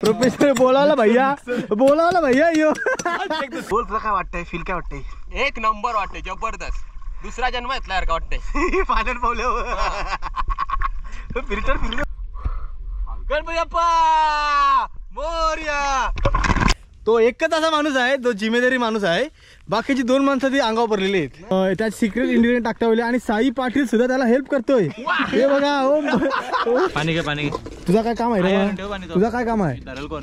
Professional बोलावला भैया यो बोल तुला काय वाटतंय फील काय वाटतंय? एक नंबर वाटतंय जबरदस्त. दुसरा जन्म घेतला यार का वाटतंय. पाण्यात पावलं फिल्टर गणपती बाप्पा मोरया. तो एकच असा माणूस आहे जो जिम्मेदारी माणूस आहे. बाकीची दोन माणसं ती अंगावर भरलेली आहेत. त्यात सिक्रेट इंडियन टाकता वेळी आणि साई पाटील सुद्धा त्याला हेल्प करतोय. हे बघा पाणी घे पाणी घे. तुझा काय काम आहे रे? तुझा काय काम आहे? धरल कोण?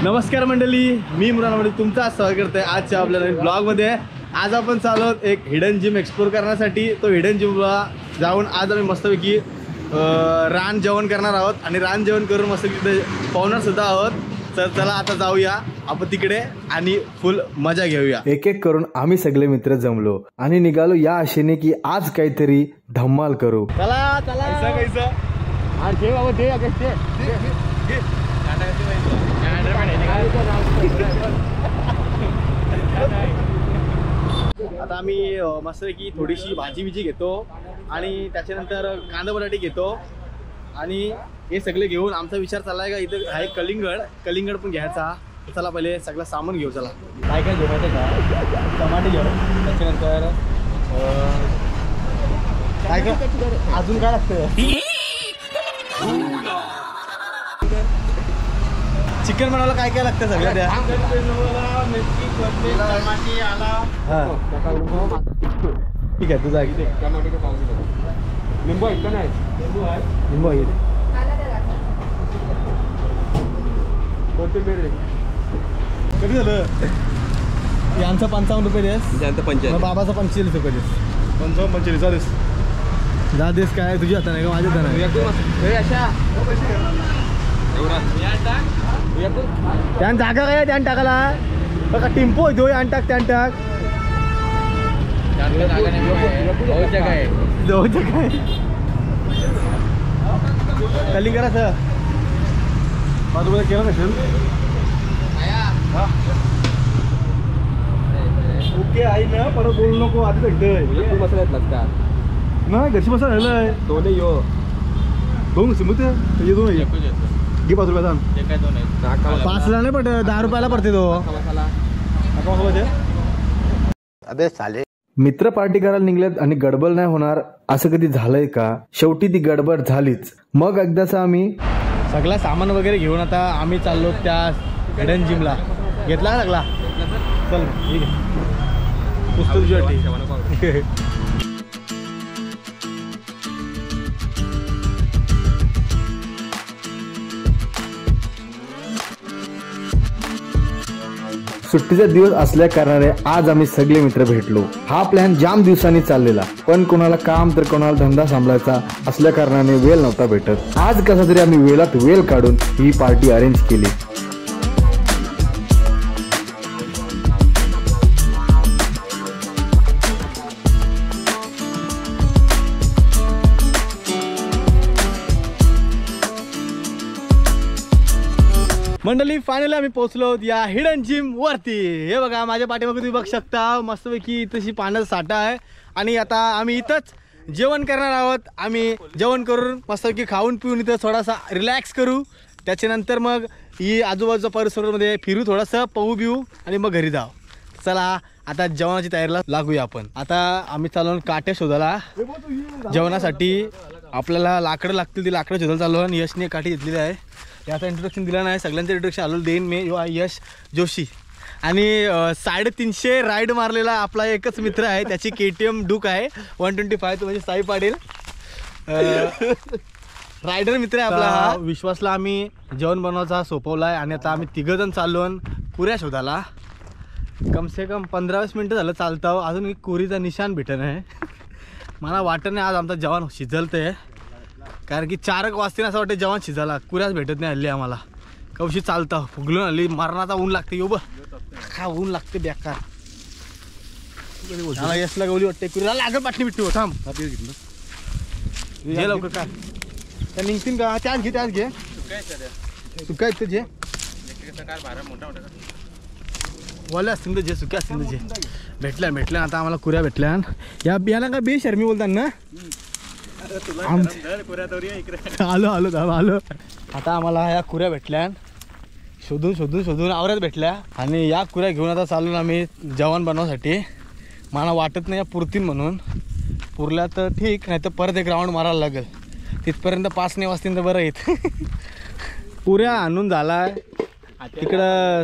नमस्कार मंडळी, मी मुरानमध्ये तुमचं स्वागत करतोय आजच्या आपल्या नवीन ब्लॉगमध्ये. आज आपण चालू आहोत एक हिडन जिम एक्सप्लोर करण्यासाठी. तो हिडन जिमला जाऊन आज आम्ही मस्तपैकी रान जेवण करणार आहोत आणि रान जेवण करून मस्त तिथे पाहुणार सुद्धा आहोत. तर चला आता जाऊया आपण तिकडे आणि फुल मजा घेऊया. एक एक करून आम्ही सगळे मित्र जमलो आणि निघालो या आशेने की आज काहीतरी धम्माल करू. चला चला कैसा घे बाबा घे. आता आम्ही मस्तपैकी थोडीशी भाजी बिजी घेतो आणि त्याच्यानंतर कांदा बटाटे घेतो आणि हे सगळे घेऊन आमचा विचार चाललाय का इथं आहे कलिंगड पण घ्यायचा. चला पहिले सगळं सामान घेऊ. चला काय काय घेऊ माहिती का? टमाटे घेऊ, त्याच्यानंतर काय काय अजून काय लागतं? चिकन बनवायला काय काय लागतं सगळं त्या? ठीक आहे तुझा लिंबू आहे का? नाही लिंबू आहे. कधी झालं यांचं 55 रुपये देस, बाबाचा 45 रुपये देस. 45 जा देस. काय तुझी हाताने का माझ्या त्यान जागा काय त्यान टाकाला बघा टिंपो होय आणि टाक त्यान टाक कलिंग करा बाजूला केलं नसेल. ओके आई ना परत बोलू नको आधी भेटतोय मसाला येतला नाही घरची मसाला झालंय दोन यो दोन सिमत ते दोन घे 5 रुपयाचा. 5 ला नाही पण 10 रुपयाला पडते तो अबे साले. मित्र पार्टी करायला निघलेत आणि गडबड नाही होणार असं कधी झालंय का? शेवटी ती गडबड झालीच. मग एकदाच आम्ही सगळं सामान वगैरे घेऊन आता आम्ही चाललो त्या हिडन जिमला. घेतला का सगळा? चल ठीक आहे पुस्तक सुट्टीचा दिवस असल्या कारणाने आज आम्ही सगळे मित्र भेटलो. हा प्लॅन जाम दिवसांनी चाललेला पण कोणाला काम तर कोणाला धंदा सांभाळायचा असल्या कारणाने वेळ नव्हता भेटत. आज कसा तरी आम्ही वेळात वेळ काढून ही पार्टी अरेंज केली. मंडळी फायनली आम्ही पोहोचलो या हिडन जिम वरती. हे बघा माझ्या पाठीमागे तुम्ही बघू शकता मस्तपैकी इथंशी पाण्याचा साठा आहे आणि आता आम्ही इथंच जेवण करणार आहोत. आम्ही जेवण करून मस्तपैकी खाऊन पिऊन इथं थोडासा रिलॅक्स करू. त्याच्यानंतर मग ही आजूबाजूच्या परिसरामध्ये फिरू, थोडंसं पाहू बिऊ आणि मग घरी जाऊ. चला आता जेवणाची तयारीला लागूया आपण. आता आम्ही चालू काट्या शोधायला जेवणासाठी. आपल्याला लाकडं लागतील, ती लाकडं शोधायला चालू आणि यशने काठी घेतलेली आहे. याचा इंट्रोडक्शन दिला नाही, सगळ्यांचं इंट्रोडक्शन आलो देईन मी. यश जोशी आणि 350 राईड मारलेला आपला एकच मित्र आहे. त्याची KTM डूक आहे 125. म्हणजे साई पाटील रायडर मित्र आहे आपला हा. विश्वासला आम्ही जेवण बनवायचा सोपवला आहे आणि आता आम्ही 3 जण चाललो कुऱ्या शोधाला. कमसे कम 15-20 मिनटं झालं चालतं, अजून कुरीचा निशाण भेटत आहे. मला वाटत नाही आज आमचं जेवण शिजलतंय, कारण की 4 वाजता असं वाटतं जेवण शिजायला. कुऱ्याच भेटत नाही हल्ली आम्हाला. कवशी चालतं फुगलून हल्ली मरणाचा ऊन लागते. यो का ऊन लागते बेकार. यसला गवली वाटते कुऱ्याला लागत पाटणी बिट्टू. थांब घे लवकर काय त्या निघतील का? त्याच घे तू काय तुझे ओल्या असतील तर जे सुक्या असतील तर जे भेटल्या आता आम्हाला कुऱ्या भेटल्या याला काय बेशर्मी बोलतात ना आलो आता आम्हाला या कुऱ्या भेटल्या शोधून आवरत भेटल्या आणि या कुऱ्या घेऊन आता चाललो ना आम्ही जेवण बनवण्यासाठी मला वाटत नाही या पुरतील म्हणून पुरल्या तर ठीक नाही तर परत एक राऊंड मारायला लागेल तिथपर्यंत 5 नाही वाजतील तर बरं येत पुऱ्या आणून झालाय तिकडं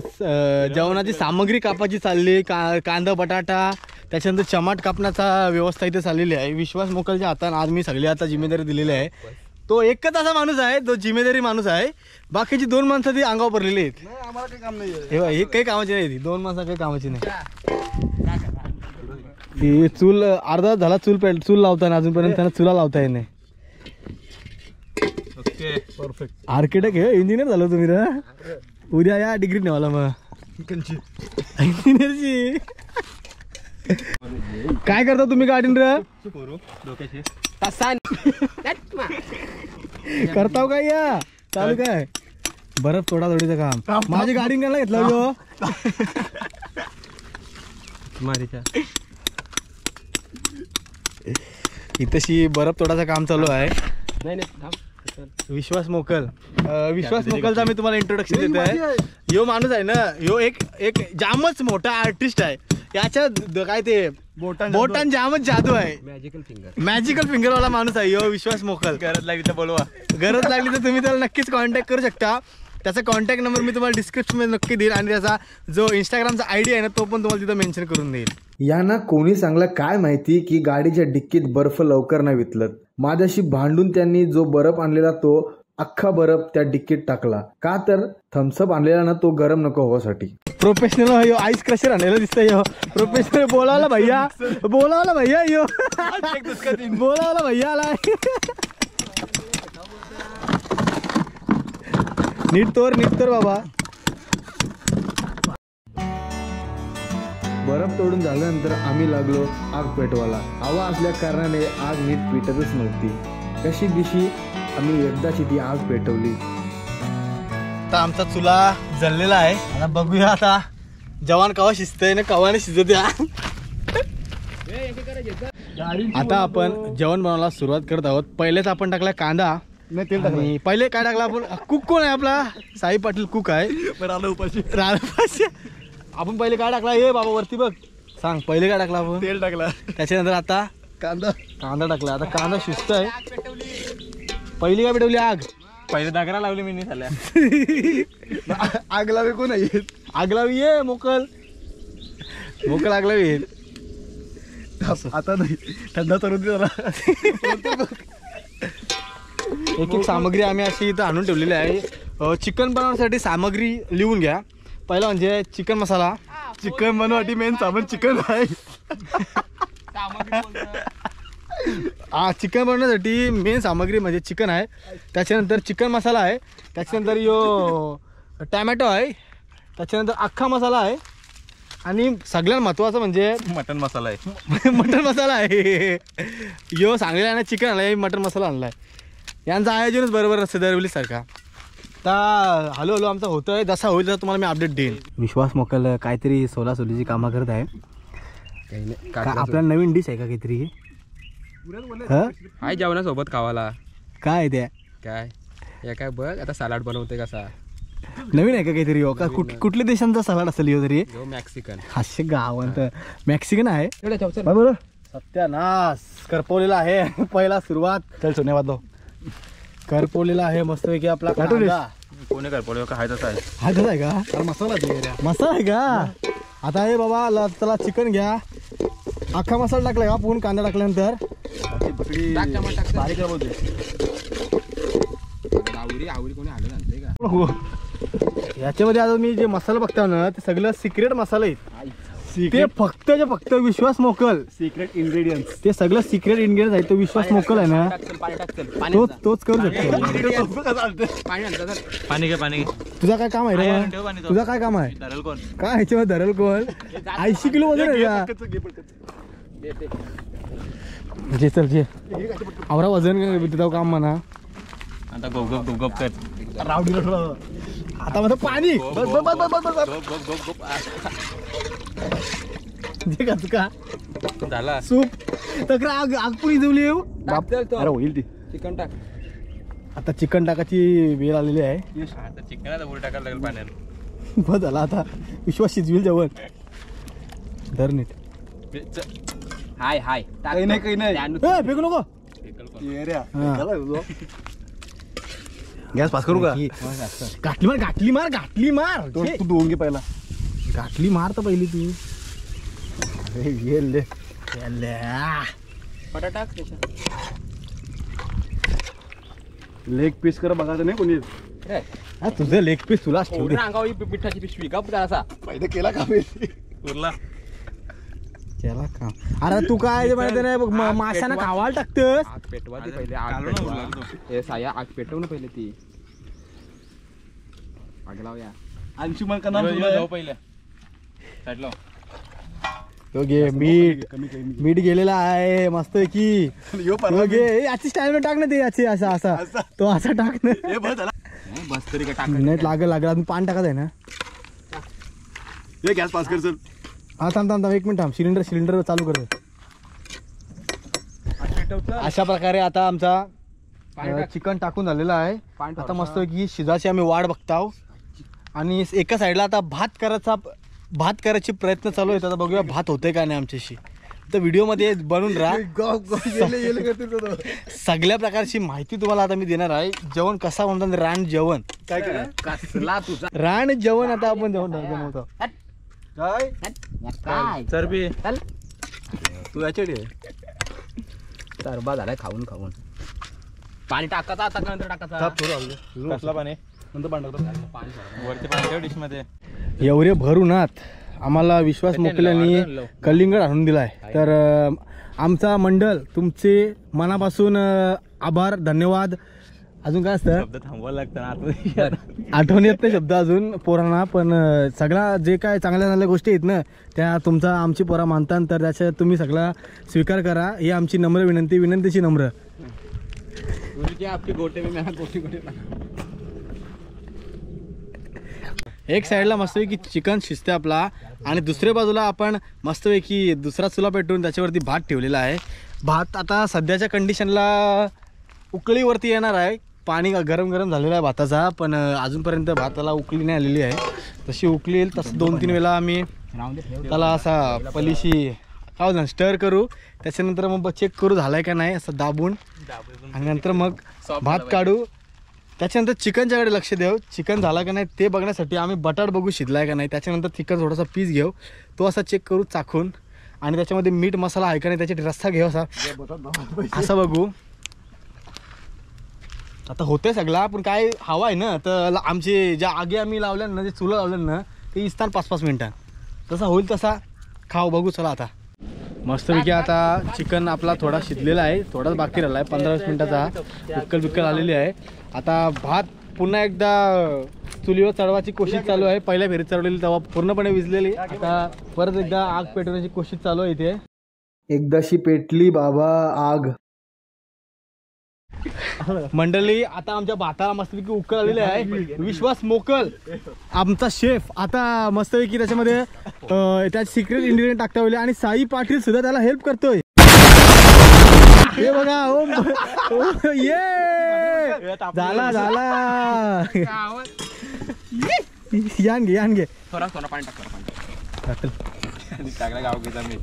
जेवणाची सामग्री कापायची चालली कांदा बटाटा त्याच्यानंतर चमाट कापण्याचा व्यवस्था इथे चाललेली आहे विश्वास मोकलच्या हाताने आज मी सगळी आता जिम्मेदारी दिलेली आहे तो एकच असा माणूस आहे तो जिम्मेदारी माणूस आहे बाकीची 2 माणसं ती अंगावर भरलेली आहेत आम्हाला काही काम नाही हे काही कामाची नाही ती 2 माणसं काही कामाची नाही ती चूल अर्धा झाला चूल लावताना अजूनपर्यंत त्यांना चुला लावता येत नाही ओके परफेक्ट आर्किटेक्ट हे इंजिनियर झालो तुम्ही रे उद्या या डिग्री नेवाला मग इंजिनियरची काय करता तुम्ही गाडीन रे करताव काय या चालू काय बरफ थोडा थोडीचं काम माझी गाडी घ्यायला घेतला यो इथशी बरफ तोडाचं काम चालू आहे विश्वास मोकलचा मी तुम्हाला इंट्रोडक्शन देतो आहे यो माणूस आहे ना यो एक जामच मोठा आर्टिस्ट आहे याच्या काय ते बोटां जामच जादू आहे मॅजिकल फिंगरवाला माणूस आहे यो विश्वास मोकल गरज लागली तर बोलवा गरज लागली तर तुम्ही त्याला नक्कीच कॉन्टॅक्ट करू शकता त्याचा कॉन्टॅक्ट नंबर मी तुम्हाला डिस्क्रिप्शनमध्ये नक्की देईल आणि त्याचा जो इंस्टाग्रामचा आयडी आहे ना तो पण तुम्हाला तिथं मेन्शन करून देईल यांना कोणी सांगलं काय माहिती की गाडीच्या डिक्कीत बर्फ लवकर नाही वितलत माझ्याशी भांडून त्यांनी जो बर्फ आणलेला तो अख्खा बर्फ त्या डिक्कीत टाकला का तर थम्सअप आणलेला ना तो गरम नको होण्यासाठी प्रोफेशनल यो आईस क्रशर आणलेला दिसतंय यो प्रोफेशनल बोलावला भैया यो बोलावला भैया आला नीट तोर बाबा बर्फ तोडून झाल्यानंतर आम्ही लागलो आग पेटवायला हवा असल्या कारणाने आग नीट पेटतच नव्हती कशी बिशी आम्ही एकदाची ती आग पेटवली आता आमचा चुला जळलेला आहे आता बघूया आता जवान कवा शिजतंय ना कवाने शिजत आता आपण जेवण बनवायला सुरुवात करत आहोत पहिलेच आपण टाकला कांदा आणि पहिले काय टाकला आपण कुक कोण आहे आपला साई पाटील कुक आहे उपाशी आपण पहिले काय टाकला हे बाबा वरती बघ सांग पहिले काय टाकला आपण तेल टाकला त्याच्यानंतर आता कांदा टाकला आता कांदा शिजतोय पहिली काय पेटवली आग पहिले दागरा लावली मी झाल्या आग लावी कोण आहे आग लावी ये मोकल आग लावी आता नाही थंडा तरुण एक सामग्री आम्ही अशी इथं आणून ठेवलेली आहे चिकन बनवण्यासाठी सामग्री लिहून घ्या पहिला म्हणजे चिकन मसाला चिकन बनवण्यासाठी मेन सामान चिकन आहे चिकन बनवण्यासाठी मेन सामग्री म्हणजे चिकन आहे त्याच्यानंतर चिकन मसाला आहे त्याच्यानंतर यो टॅमॅटो आहे त्याच्यानंतर अख्खा मसाला आहे आणि सगळ्यात महत्त्वाचं म्हणजे मटन मसाला आहे मटन मसाला आहे यो सांगलेला आहे ना चिकन आणलाय मटन मसाला आणलाय यांचं आयोजनच बरोबर नसतं दरवेळीसारखा आता हळूहळू आमचा होतोय जसा होईल तर तुम्हाला मी अपडेट देईन विश्वास मोकल काहीतरी सोलासोलीची कामं करत आहे आपला नवीन डिश आहे का काहीतरी हाय जेवणासोबत खावाला काय त्या काय या काय बघ आता सलाड बनवते कसा नवीन आहे का काहीतरी हो का कुठल्या देशांचा सलाड असेल यो तरी मॅक्सिकन हास्य गावांत मॅक्सिकन आहे बरोबर सत्यानाश करपवलेला आहे पहिला सुरुवात चल सोने वाजव करपवलेला आहे मस्तपैकी आपला कोणी करपवले का हाय तसा आहे हा तसा आहे का मसाला आहे का आता हे बाबा चला चिकन घ्या अख्खा मसाला टाकला का पूर्ण कांदा टाकल्यानंतर याच्यामध्ये आता मी जे मसाला बघतो ना ते सगळं सिक्रेट मसाला आहेत ते फक्त विश्वास मोकल सिक्रेट इंग्रेडियंट्स ते सगळं सिक्रेट इंग्रेडियंट्स आहे तो विश्वास मोकल आहे ना तोच करू शकतो पाणी तुझा काय काम आहे रे तुझा काय काम आहे काय ह्याच्यामध्ये धरल कोण 80 किलो वजन आहे का चल जे आवरा वजन तिथं काम म्हणा आता गोगप कर रावडीला आता माझं पाणी जे का झाला सूप तक्र आग आग पण इजवली येऊ अरे होईल ती चिकन टाक. आता चिकन टाकाची वेळ आलेली आहे आता चिकन उडी टाकायला लागेल पाण्यात. बस झाला आता विश्वास शिजविल जेवण धर नीट हाय हाय काही नाही काही नाही फेकू नको गॅस पास करू का घाटली मार तू धुवून घे पहिला घाटली मार तर पहिली तू अरे गेले गेले बटाटा टाक त्याच्यात. लेग पीस कर बघायचं नाही कोणी हा, तुझं लेग पीस तुलाच ठेवू दे. अंगावी पिठाची पिशवी का असा फायदा केला का उरला त्याला का अरे तू काय ते माहिती नाही बघ माशाना खावायला टाकतस आग पेटवा ती पहिले. आग घालू ना पेटवा. उरला तो. हे साया आग पेटव ना पहिले ती. आग लाव या. अंशुमन का नाम जाऊ पहिल्या साईडला. तो घे मीठ कमी कमी मीठ गेलेला आहे मस्त की यो तो घे याची स्टाईल टाक ना ते याची असा असा असा. तो असा टाक ना हे बस झाला बस तरी का टाक. नेट लागल अजून पान टाकायचं आहे ना हे गॅस पास कर चल हा थांब एक मिनिट थांब सिलेंडर चालू कर अशा प्रकारे आता आमचा चिकन टाकून झालेला आहे पाणी आता मस्त की शिजाची आम्ही वाट बघताव आणि एका साईडला आता भात करायचे प्रयत्न चालू आहेत आता बघूया भात होतंय का नाही आमच्याशी तर व्हिडिओमध्ये बनून राहा सगळ्या प्रकारची माहिती तुम्हाला आता मी देणार आहे जेवण कसा म्हणतात रान जेवण काय करा कसला तुझा रान जेवण आता आपण जेवण बनवतो काय काय चरबी तू याच्याकडे तरबा झालाय खाऊन खाऊन. पाणी टाकायचं आता नंतर टाकायचं. कसला पाणी नंतर पाणी वरती पाणी डिश मध्ये एवढे भरूनात आम्हाला विश्वास मोकल्याने कलिंगड आणून दिलाय तर आमचा मंडळ तुमचे मनापासून आभार धन्यवाद. अजून काय असतं शब्द थांबवायला लागतं आठवण येत नाही शब्द अजून पोरांना पण सगळा जे काय चांगल्या चांगल्या गोष्टी आहेत ना त्या तुमचा आमची पोरा मानतात तर त्याचा तुम्ही सगळा स्वीकार करा ही आमची नम्र विनंतीची नम्र. आपली गोटे गोटे एक साईडला मस्तपैकी चिकन शिजते आपला आणि दुसऱ्या बाजूला आपण मस्तपैकी दुसरा चुला पेटवून त्याच्यावरती भात ठेवलेला आहे. भात आता सध्याच्या कंडिशनला उकळीवरती येणार आहे. पाणी गरम झालेला आहे भाताचा पण अजूनपर्यंत भाताला उकळी नाही आलेली आहे. तशी उकळी येईल तसं 2-3 वेळा आम्ही त्याला असा पलीशी काय स्टर करू त्याच्यानंतर मग चेक करू झालाय का नाही असं दाबून आणि नंतर मग भात काढू. त्याच्यानंतर चिकनच्याकडे लक्ष देऊ चिकन झाला का नाही ते बघण्यासाठी आम्ही बटाट बघू शिजलाय का नाही. त्याच्यानंतर चिकन थोडासा पीस घेऊ तो असा चेक करू चाखून आणि त्याच्यामध्ये मीठ मसाला आहे का नाही त्याची रस्सा घेऊ असा बघू. आता होते सगळा पण काय हवा आहे ना तर आमचे ज्या आगे आम्ही लावल्या ना जे चुलं लावलं ना ते इस्तान 5-5 मिनिटां तसा होईल तसा खाऊ बघू. चला आता मस्तपैकी आता चिकन आपला थोडा शिजलेला आहे थोडाच बाकी राहिला आहे 15-20 मिनिटाचा बिक्कल आलेली आहे. आता भात पुन्हा एकदा चुलीवर चढवायची कोशिश चालू आहे. पहिल्या फेरीत चढवलेली तेव्हा पूर्णपणे विजलेली आता परत एकदा आग पेटवण्याची कोशिश चालू आहे इथे. एकदाशी पेटली बाबा आग मंडळी. आता आमच्या भाताला मस्तपैकी उकळ आलेली आहे. विश्वास मोकल आमचा शेफ आता मस्तपैकी त्याच्यामध्ये त्यात सिक्रेट इन्ग्रेडियंट टाकता होईल आणि साई पाटील सुद्धा त्याला हेल्प करतोय. हे बघा ये झाला यान घे थोडा पाणी टाक टाकला गाव घेता मी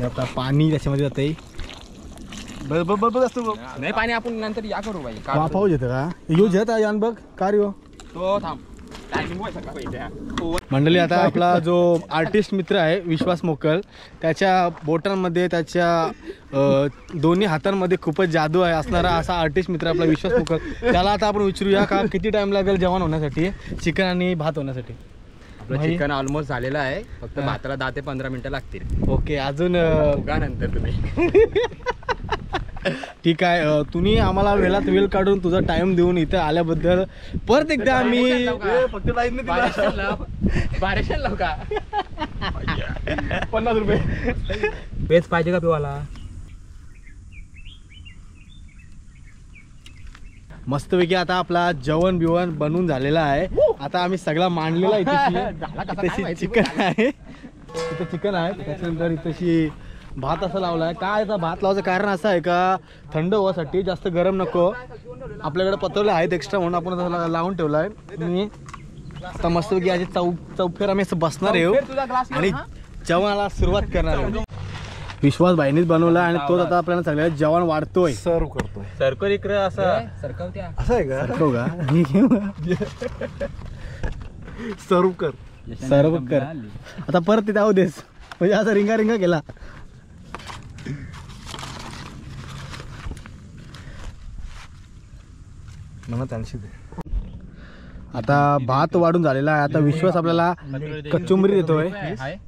आता पाणी त्याच्यामध्ये जाते नाही पाणी आपण नंतर या करू बाई पाऊस येतं का येऊ येत यान बघ कार यो तो थांब टायमिंग मंडळी. आता आपला जो आर्टिस्ट मित्र आहे विश्वास मोकल त्याच्या बोटांमध्ये त्याच्या दोन्ही हातांमध्ये खूपच जादू आहे असणारा असा आर्टिस्ट मित्र आपला विश्वास मोकल. त्याला आता आपण विचारूया का किती टाइम लागेल जेवण होण्यासाठी चिकन आणि भात होण्यासाठी. चिकन ऑलमोस्ट झालेलं आहे फक्त भाताला 10 ते 15 मिनिटं लागतील. ओके अजून का नंतर तुम्ही ठीक आहे. तुम्ही आम्हाला वेळात वेळ काढून तुझा टाइम देऊन इथे आल्याबद्दल परत एकदा आम्ही फक्त लाईन नाही 1200 लाव का 50 रुपये बेच पाहिजे का पिवाला. मस्तपैकी आता आपला जेवण बिवण बनवून झालेला आहे आता आम्ही सगळा मांडलेला इथे चिकन आहे, इथे चिकन आहे. त्याच्यानंतर इथेशी भात असा लावलाय. काय याचा भात लावायचं कारण असं आहे का थंड होण्यासाठी, जास्त गरम नको. आपल्याकडे पतवले आहेत एक्स्ट्रा म्हणून आपण त्याला लावून ठेवलाय. मी आता मस्तपैकी अशी चौफेर आम्ही असं बसणार आहे आणि जेवणाला सुरुवात करणार आहे. विश्वास भाईनीच बनवला आणि तोच आता आपल्याला सगळ्यात जेवण वाढतोय, सर्व करतोय. सरकर इकडे असं सरकवत्या असं आहे का? हो का सर्व कर. सर्व कर. आता परत तिथे आऊ देस म्हणजे असा रिंगा रिंगा केला. मला त्यांची दे. आता भात वाढून झालेला आहे. आता विश्वास आपल्याला कचुंबरी देतोय.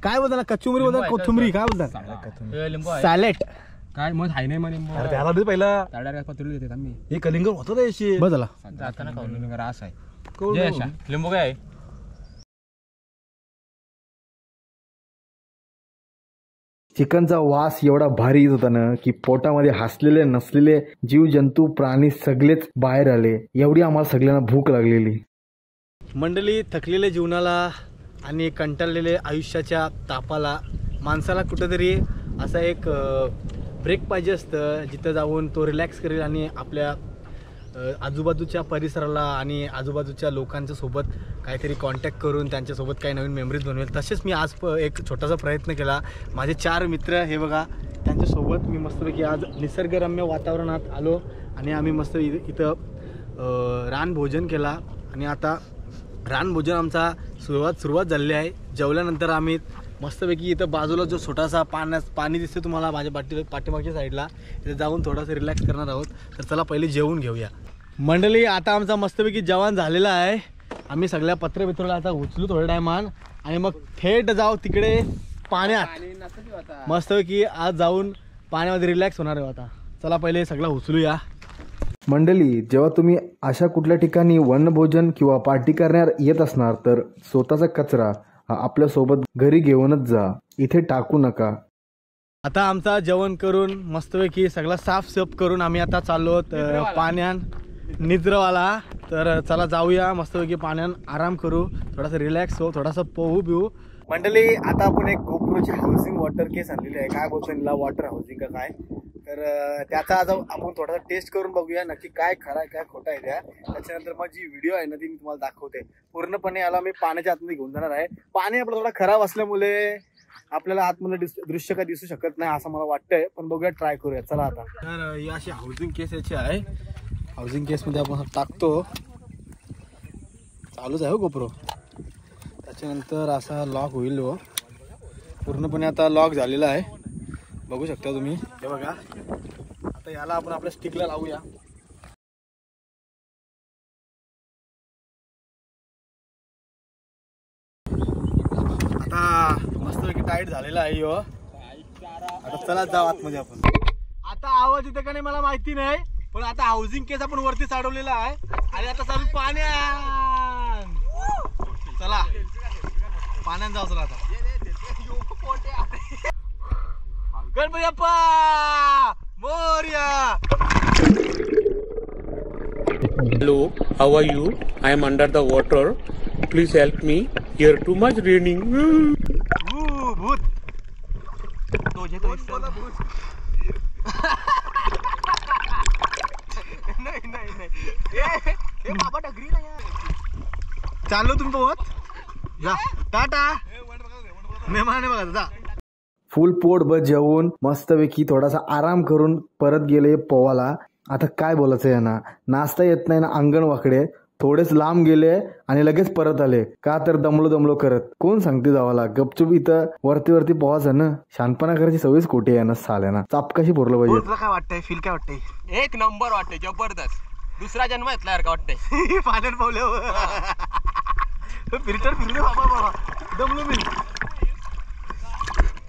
काय बोलता कचुंबरी बोलतात, कोथिंबरी काय बोलतात, सॅलेड काय मग हाय नाही म्हणे अरे त्याला दे पहिला. ताड्या पत्रोली देतात आम्ही. हे कलिंगड होतं रे अशी. बस झाला. जाताना खाऊन रास आहे. जय अशा. लिंबू काय आहे? चिकनचा वास एवढा भारी येत होता ना की पोटामध्ये हसलेले नसलेले जीव जंतू प्राणी सगळेच बाहेर आले. एवढी आम्हाला सगळ्यांना भूक लागलेली. मंडळी, थकलेल्या जीवनाला आणि कंटाळलेले आयुष्याच्या तापाला माणसाला कुठेतरी असा एक ब्रेक पाहिजे असतं, जिथं जाऊन तो रिलॅक्स करेल आणि आपल्या आजूबाजूच्या परिसराला आणि आजूबाजूच्या लोकांच्या सोबत काहीतरी कॉन्टॅक्ट करून त्यांच्यासोबत काही नवीन मेमरीज बनवेल. तसेच मी आज एक छोटासा प्रयत्न केला. माझे 4 मित्र हे बघा, त्यांच्यासोबत मी मस्तपैकी आज निसर्गरम्य वातावरणात आलो आणि आम्ही मस्त इथं रानभोजन केला. आणि आता रानभोजन आमचा सुरुवात झालेली आहे. जेवल्यानंतर आम्ही मस्तपैकी इथं बाजूला जो छोटासा पाणी दिसते तुम्हाला माझ्या पाठीमागच्या साईडला, तिथे जाऊन थोडंसं रिलॅक्स करणार आहोत. तर चला पहिले जेवून घेऊया. मंडळी, आता आमचा मस्तपैकी जेवण झालेला आहे. आम्ही सगळ्या पत्रवित्रला आता उचलू थोड्या टायमान आणि मग थेट जाऊ तिकडे पाण्यात. मस्तपैकी आज जाऊन पाण्यामध्ये रिलॅक्स होणार आहे. आता चला पहिले सगळं उचलूया. मंडळी, जेव्हा तुम्ही अशा कुठल्या ठिकाणी वनभोजन किंवा पार्टी करण्यात येत असणार तर स्वतःचा कचरा आपल्यासोबत घरी घेऊनच जा, इथे टाकू नका. आता आमचा जेवण करून मस्तपैकी सगळा साफ करून आम्ही आता चाललो पाण्यात निद्रवाला. तर चला जाऊया मस्तपैकी पाण्यात आराम करू, थोडासा रिलॅक्स हो, थोडासा पोहू बिऊ. मंडळी, आता आपण एक गोप्रोची हाऊसिंग वॉटर केस आणलेली आहे. काय बोलतो तिला, वॉटर हाऊसिंग का काय, तर त्याचा आज आपण थोडासा टेस्ट करून बघूया नक्की काय खरं आहे काय खोटं आहे त्या. त्याच्यानंतर मग जी व्हिडिओ आहे ना ती मी तुम्हाला दाखवते. पूर्णपणे याला मी पाण्याच्या आतमध्ये घेऊन जाणार आहे. पाणी आपलं थोडा खराब असल्यामुळे आपल्याला आतमध्ये दृश्य काय दिसू शकत नाही असं मला वाटतंय, पण बघूया, ट्राय करूया. चला आता. तर ही अशी हाऊसिंग केस याची आहे. हाऊसिंग केसमध्ये आपण टाकतो, चालूच आहे हो गोप्रो. त्याच्यानंतर असा लॉक होईल हो, पूर्णपणे आता लॉक झालेला आहे, बघू शकता तुम्ही. हे बघा, आता याला आपण आपल्या स्टिकला लावूया. आता मस्तपैकी टाईट झालेला आहे हो. आता चला जाऊ आतमध्ये आपण. आता आवाज येते का नाही मला माहिती नाही, पण आता हाऊसिंग केस आपण वरती चढवलेला आहे आणि आता चालू पाण्यात. चला पाण्यात जाऊ. चला आता Ganpati Bappa Morya. Hello, how are you? I am under the water. Please help me. Here too much raining. भूत तुझे तो नाही बाबा डगरी ना यार. चाललो तुम्ही पोहत जा. टाटा. मेहमान बघा जा. फुल पोट बस जेवून मस्तपैकी थोडासा आराम करून परत गेले पोवाला. आता काय बोलायचं यांना, नाचता येत नाही ना अंगण वाकडे, थोडेच लांब गेले आणि लगेच परत आले. का तर दमलो करत. कोण सांगते जावाला, गपचूप इथं वरती पोहायचं ना. शांतपणा करायची सवयच खोटी आहे ना साल्याना. चाप कशी पोरलं पाहिजे. तुला काय वाटतंय, फील काय वाटतंय? एक नंबर वाटते, जबरदस्त. दुसरा जन्म घेतला यार का वाटतंय. पाण्यात पावले फिल्टर फिरले बाबा, दमलो मी.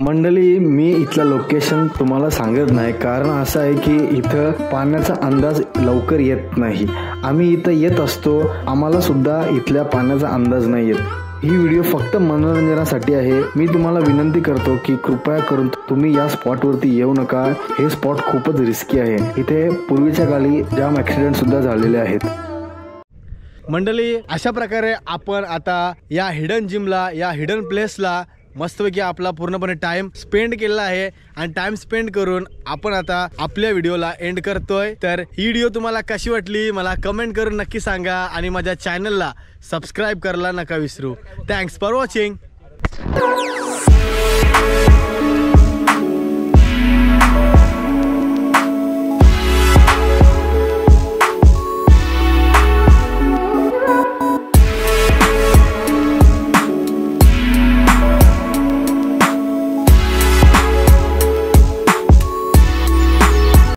मंडळी, मी इथलं लोकेशन तुम्हाला सांगत नाही, कारण असं आहे की इथं पाण्याचा अंदाज लवकर येत नाही. आम्ही इथं येत असतो, आम्हाला सुद्धा इथल्या पाण्याचा अंदाज नाही येत. ही व्हिडिओ फक्त मनोरंजनासाठी आहे. मी तुम्हाला विनंती करतो की कृपया करून तुम्ही या स्पॉटवरती येऊ नका. हे स्पॉट खूपच रिस्की आहे. इथे पूर्वीच्या काळी जाम ॲक्सिडेंट सुद्धा झालेले आहेत. मंडळी अशा प्रकारे आपण आता या हिडन जिमला, या हिडन प्लेसला मस्तपैकी आपला पूर्णपणे टाइम स्पेंड केलेला आहे आणि टाइम स्पेंड करून आपण आता आपल्या व्हिडिओला एंड करतोय। तर ही व्हिडिओ तुम्हाला कशी वाटली मला कमेंट करून नक्की सांगा आणि माझ्या चॅनलला सबस्क्राईब करायला नका विसरू। Thanks for watching.